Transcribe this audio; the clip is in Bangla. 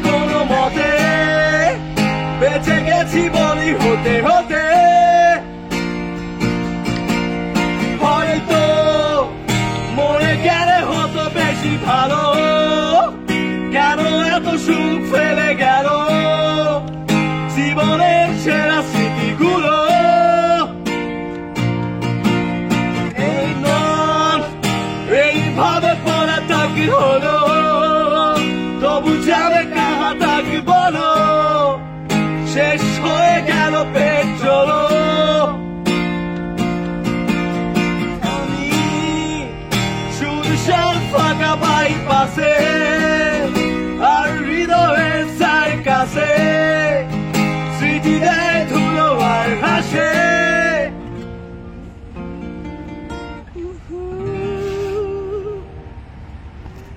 কোনো মতে, বেঁচে গেছি বলি হতে হতে। হয়তো মরে গেলে হতো বেশি ভালো, কেন এত সুখ ফেলে গেল জীবনের সেরা স্মৃতিগুলো। এই নন এইভাবে পড়ে থাকি হলো, তবু যাবে কাহা থাকি বলো, শেষ হয়ে গেল পেট্রোল। আমি শুধু ফাঁকা বাইপাসে